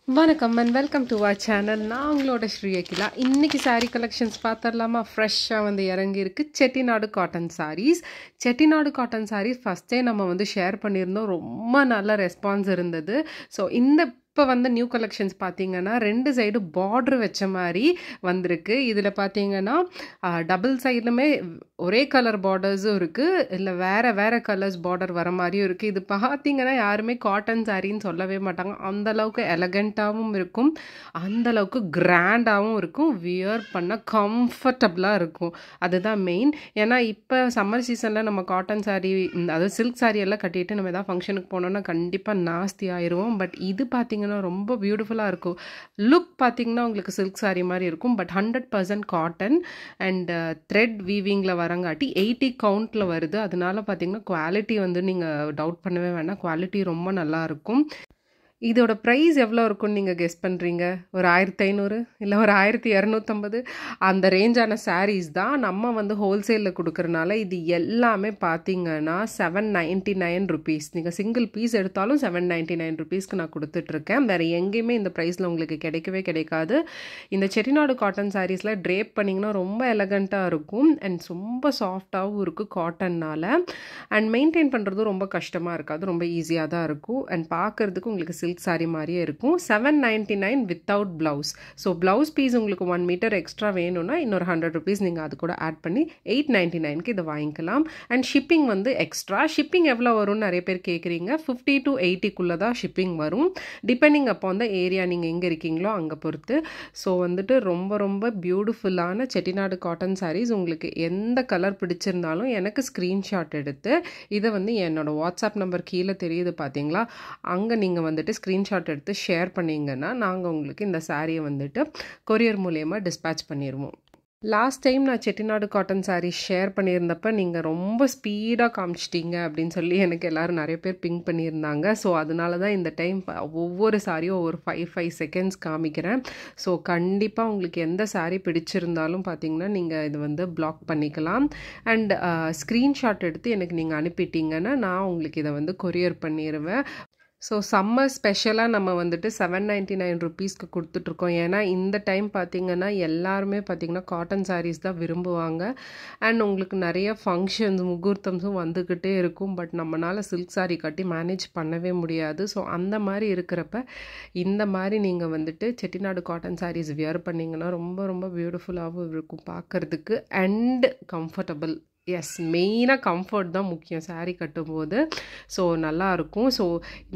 வணக்கம் and welcome to our channel. நான் உங்களோட ஸ்ரீ அகிலா. இன்னைக்கு சாரீ கலெக்ஷன்ஸ் பார்த்துடலாமா? ஃப்ரெஷ்ஷாக வந்து இறங்கியிருக்கு செட்டிநாடு காட்டன் சாரீஸ். செட்டிநாடு காட்டன் சாரீஸ் ஃபஸ்ட்டே நம்ம வந்து ஷேர் பண்ணியிருந்தோம். ரொம்ப நல்ல ரெஸ்பான்ஸ் இருந்தது. ஸோ இப்போ வந்து நியூ கலெக்ஷன்ஸ் பார்த்தீங்கன்னா 2 சைடு பார்டர் வச்ச மாதிரி வந்திருக்கு. இதில் பார்த்தீங்கன்னா டபுள் சைடுமே ஒரே கலர் பார்டர்ஸும் இருக்குது, இல்லை வேறு கலர்ஸ் பார்டர் வர மாதிரியும் இருக்குது. இது பார்த்தீங்கன்னா யாருமே காட்டன் சாரின்னு சொல்லவே மாட்டாங்க. அந்தளவுக்கு எலகண்ட்டாகவும் இருக்கும், அந்தளவுக்கு கிராண்டாகவும் இருக்கும், வியர் பண்ண கம்ஃபர்டபுளாக இருக்கும். அதுதான் மெயின். ஏன்னா இப்போ சம்மர் சீசனில் நம்ம காட்டன் சாரீ, அதாவது சில்க் சாரீ எல்லாம் கட்டிட்டு நம்ம எதாவது ஃபங்க்ஷனுக்கு போனோம்னா கண்டிப்பாக நாஸ்தி ஆயிடுவோம். பட் இது பார்த்தீங்கன்னா ரொம்ப பியூட்டிஃபுல்லாக இருக்கும். லுக் பார்த்தீங்கன்னா உங்களுக்கு சில்க் சாரீ மாதிரி இருக்கும். பட் 100% காட்டன் அண்ட் த்ரெட் வீவிங்கில் வரங்காட்டி 80 கவுண்டில் வருது. அதனால பார்த்தீங்கன்னா குவாலிட்டி வந்து நீங்கள் டவுட் பண்ணவே வேண்டாம், குவாலிட்டி ரொம்ப நல்லாயிருக்கும். இதோட ப்ரைஸ் எவ்வளோ இருக்குன்னு நீங்கள் கெஸ் பண்ணுறீங்க? ஒரு 1500 இல்லை ஒரு 1250 அந்த ரேஞ்சான சாரீஸ் தான். நம்ம வந்து ஹோல்சேலில் கொடுக்குறனால இது எல்லாமே பார்த்தீங்கன்னா 799 ருபீஸ். நீங்கள் சிங்கிள் பீஸ் எடுத்தாலும் 799 ருபீஸ்க்கு நான் கொடுத்துட்ருக்கேன். வேறு எங்கேயுமே இந்த ப்ரைஸில் உங்களுக்கு கிடைக்கவே கிடைக்காது. இந்த செட்டிநாடு காட்டன் சாரீஸில் ட்ரேப் பண்ணிங்கன்னா ரொம்ப எலகண்ட்டாக இருக்கும் அண்ட் ரொம்ப சாஃப்டாகவும் இருக்குது காட்டன்னால். அண்ட் மெயின்டைன் பண்ணுறதும் ரொம்ப கஷ்டமாக இருக்காது, ரொம்ப ஈஸியாக தான் இருக்கும். அண்ட் பார்க்குறதுக்கு உங்களுக்கு சில்க் சாரி மாதிரியே இருக்கும். 799 without blouse. So blouse piece உங்களுக்கு 1 மீட்டர் எக்ஸ்ட்ரா வேணும்னா இன்னொரு 100 ருபீஸ் நீங்கள் அது கூட ஆட் பண்ணி 899க்கு இதை வாங்கிக்கலாம். அண்ட் ஷிப்பிங் வந்து எக்ஸ்ட்ரா. ஷிப்பிங் எவ்வளோ வரும்னு நிறைய பேர் கேட்குறீங்க. 50 to 80க்குள்ளே தான் ஷிப்பிங் வரும், டிபெண்டிங் அப்போ அந்த ஏரியா நீங்கள் எங்கே இருக்கீங்களோ அங்கே பொறுத்து. ஸோ வந்துட்டு ரொம்ப ரொம்ப பியூட்டிஃபுல்லான செட்டிநாடு காட்டன் சாரீஸ். உங்களுக்கு எந்த கலர் பிடிச்சிருந்தாலும் எனக்கு ஸ்க்ரீன்ஷாட் எடுத்து இதை வந்து என்னோடய வாட்ஸ்அப் நம்பர் கீழே தெரியுது பார்த்தீங்களா, அங்கே நீங்கள் வந்துட்டு ஸ்க்ரீன்ஷாட் எடுத்து ஷேர் பண்ணிங்கன்னா நாங்கள் உங்களுக்கு இந்த சாரியை வந்துட்டு கொரியர் மூலயமா டிஸ்பேச் பண்ணிடுவோம். லாஸ்ட் டைம் நான் செட்டிநாடு காட்டன் சாரீ ஷேர் பண்ணியிருந்தப்ப நீங்கள் ரொம்ப ஸ்பீடாக காமிச்சிட்டிங்க அப்படின்னு சொல்லி எனக்கு எல்லோரும் நிறைய பேர் பிங்க் பண்ணியிருந்தாங்க. ஸோ அதனால தான் இந்த டைம் ஒவ்வொரு சாரியும் ஒரு 5 செகண்ட்ஸ் காமிக்கிறேன். ஸோ கண்டிப்பாக உங்களுக்கு எந்த சாரீ பிடிச்சிருந்தாலும் பார்த்தீங்கன்னா நீங்கள் இது வந்து பிளாக் பண்ணிக்கலாம். அண்ட் ஸ்க்ரீன்ஷாட் எடுத்து எனக்கு நீங்கள் அனுப்பிட்டீங்கன்னா நான் உங்களுக்கு இதை வந்து கொரியர் பண்ணிடுவேன். ஸோ சம்மர் ஸ்பெஷலாக நம்ம வந்துட்டு 799 ருபீஸ்க்கு கொடுத்துட்ருக்கோம். ஏன்னா இந்த டைம் பார்த்திங்கன்னா எல்லாருமே பார்த்திங்கன்னா காட்டன் சாரீஸ் தான் விரும்புவாங்க. அண்ட் உங்களுக்கு நிறைய ஃபங்க்ஷன்ஸ் முகூர்த்தம்ஸும் வந்துக்கிட்டே இருக்கும். பட் நம்மளால் சில்க் சாரீ கட்டி மேனேஜ் பண்ணவே முடியாது. ஸோ அந்த மாதிரி இருக்கிறப்ப இந்த மாதிரி நீங்கள் வந்துட்டு செட்டிநாடு காட்டன் சாரீஸ் வியர் பண்ணிங்கன்னா ரொம்ப ரொம்ப பியூட்டிஃபுல்லாகவும் இருக்கும் பார்க்குறதுக்கு அண்ட் கம்ஃபர்டபுள். எஸ், மெயினாக கம்ஃபர்ட் தான் முக்கியம் சாரீ கட்டும்போது. ஸோ நல்லாயிருக்கும். ஸோ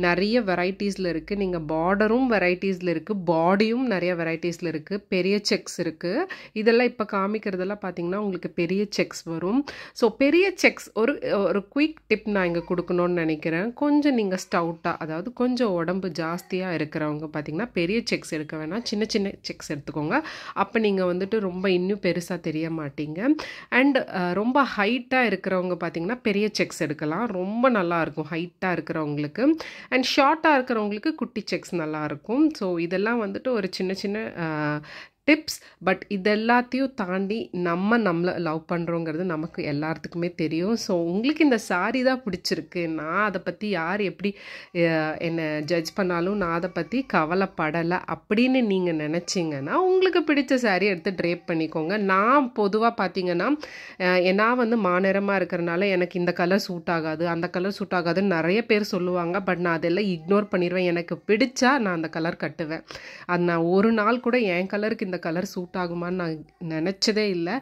நிறைய வெரைட்டிஸில் இருக்குது. நீங்கள் பார்டரும் வெரைட்டிஸில் இருக்குது, பாடியும் நிறைய வெரைட்டிஸில் இருக்குது, பெரிய செக்ஸ் இருக்குது. இதெல்லாம் இப்போ காமிக்கிறதெல்லாம் பார்த்தீங்கன்னா உங்களுக்கு பெரிய செக்ஸ் வரும். ஸோ பெரிய செக்ஸ் ஒரு குயிக் டிப் நான் இங்கே கொடுக்கணும்னு நினைக்கிறேன். கொஞ்சம் நீங்கள் ஸ்டவுட்டாக, அதாவது கொஞ்சம் உடம்பு ஜாஸ்தியாக இருக்கிறவங்க பார்த்தீங்கன்னா பெரிய செக்ஸ் எடுக்க வேணாம், சின்ன சின்ன செக்ஸ் எடுத்துக்கோங்க. அப்போ நீங்கள் வந்துட்டு ரொம்ப இன்னும் பெருசாக தெரிய மாட்டீங்க. அண்ட் ரொம்ப ஹைட்டாக இருக்கிறவங்க பார்த்தீங்கன்னா பெரிய செக்ஸ் எடுக்கலாம், ரொம்ப நல்லாயிருக்கும் ஹைட்டாக இருக்கிறவங்களுக்கு. அண்ட் ஷார்ட்டாக இருக்கிறவங்களுக்கு குட்டி செக்ஸ் நல்லாயிருக்கும். ஸோ இதெல்லாம் வந்துட்டு ஒரு சின்ன சின்ன டிப்ஸ். பட் இதெல்லாத்தையும் தாண்டி நம்மளை லவ் பண்ணுறோங்கிறது நமக்கு எல்லாத்துக்குமே தெரியும். ஸோ உங்களுக்கு இந்த சாரீ தான் பிடிச்சிருக்கு, நான் அதை பற்றி யார் எப்படி என்னை ஜட்ஜ் பண்ணாலும் நான் அதை பற்றி கவலைப்படலை அப்படின்னு நீங்கள் நினச்சிங்கன்னா உங்களுக்கு பிடிச்ச சாரீ எடுத்து ட்ரேப் பண்ணிக்கோங்க. நான் பொதுவாக பார்த்தீங்கன்னா நான் வந்து மாநிறமாக இருக்கிறனால எனக்கு இந்த கலர் சூட் ஆகாது, அந்த கலர் சூட் ஆகாதுன்னு நிறைய பேர் சொல்லுவாங்க. பட் நான் அதெல்லாம் இக்னோர் பண்ணிடுவேன். எனக்கு பிடிச்சா நான் அந்த கலர் கட்டுவேன். அது நான் ஒரு நாள் கூட என் கலருக்கு இந்த கலர் சூட் ஆகுமான்னு நான் நினச்சதே இல்லை.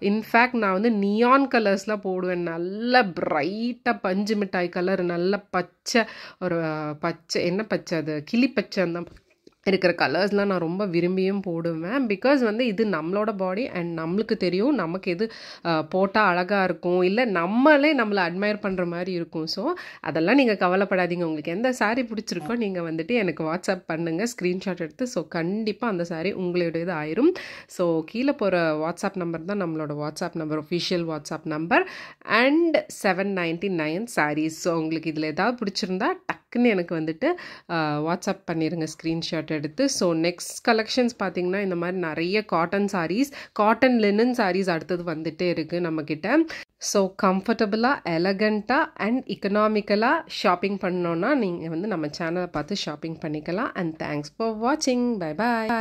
இன்ஃபேக்ட் நான் வந்து நியான் கலர்ஸ்லாம் போடுவேன். நல்ல பிரைட்டாக பஞ்சு மிட்டாய் கலர், நல்ல பச்சை, ஒரு பச்சை, என்ன பச்சை அது, கிளி பச்சை அந்த இருக்கிற கலர்ஸ்லாம் நான் ரொம்ப விரும்பியும் போடுவேன். பிகாஸ் வந்து இது நம்மளோட பாடி அண்ட் நம்மளுக்கு தெரியும் நமக்கு எது போட்டால் அழகாக இருக்கும், இல்லை நம்மளே நம்மளை அட்மையர் பண்ணுற மாதிரி இருக்கும். ஸோ அதெல்லாம் நீங்கள் கவலைப்படாதீங்க. உங்களுக்கு எந்த சாரீ பிடிச்சிருக்கோ நீங்கள் வந்துட்டு எனக்கு வாட்ஸ்அப் பண்ணுங்கள் ஸ்க்ரீன்ஷாட் எடுத்து. ஸோ கண்டிப்பாக அந்த சாரீ உங்களுடையது ஆயிரும். ஸோ கீழே போகிற வாட்ஸ்அப் நம்பர் தான் நம்மளோட WhatsApp number, official WhatsApp number. And 799 saris. So உங்களுக்கு இதில் ஏதாவது பிடிச்சிருந்தா டக்குன்னு எனக்கு வந்துட்டு வாட்ஸ்அப் பண்ணிடுங்க ஸ்க்ரீன்ஷாட் எடுத்து. ஸோ நெக்ஸ்ட் கலெக்ஷன்ஸ் பார்த்தீங்கன்னா இந்த மாதிரி நிறைய cotton saris, cotton linen saris அடுத்தது வந்துட்டே இருக்குது நம்மக்கிட்ட. ஸோ கம்ஃபர்டபுளாக எலகண்ட்டாக அண்ட் எக்கனாமிக்கலாக ஷாப்பிங் பண்ணோன்னா நீங்கள் வந்து நம்ம சேனலை பார்த்து ஷாப்பிங் பண்ணிக்கலாம். அண்ட் தேங்க்ஸ் ஃபார் வாட்சிங். Bye bye.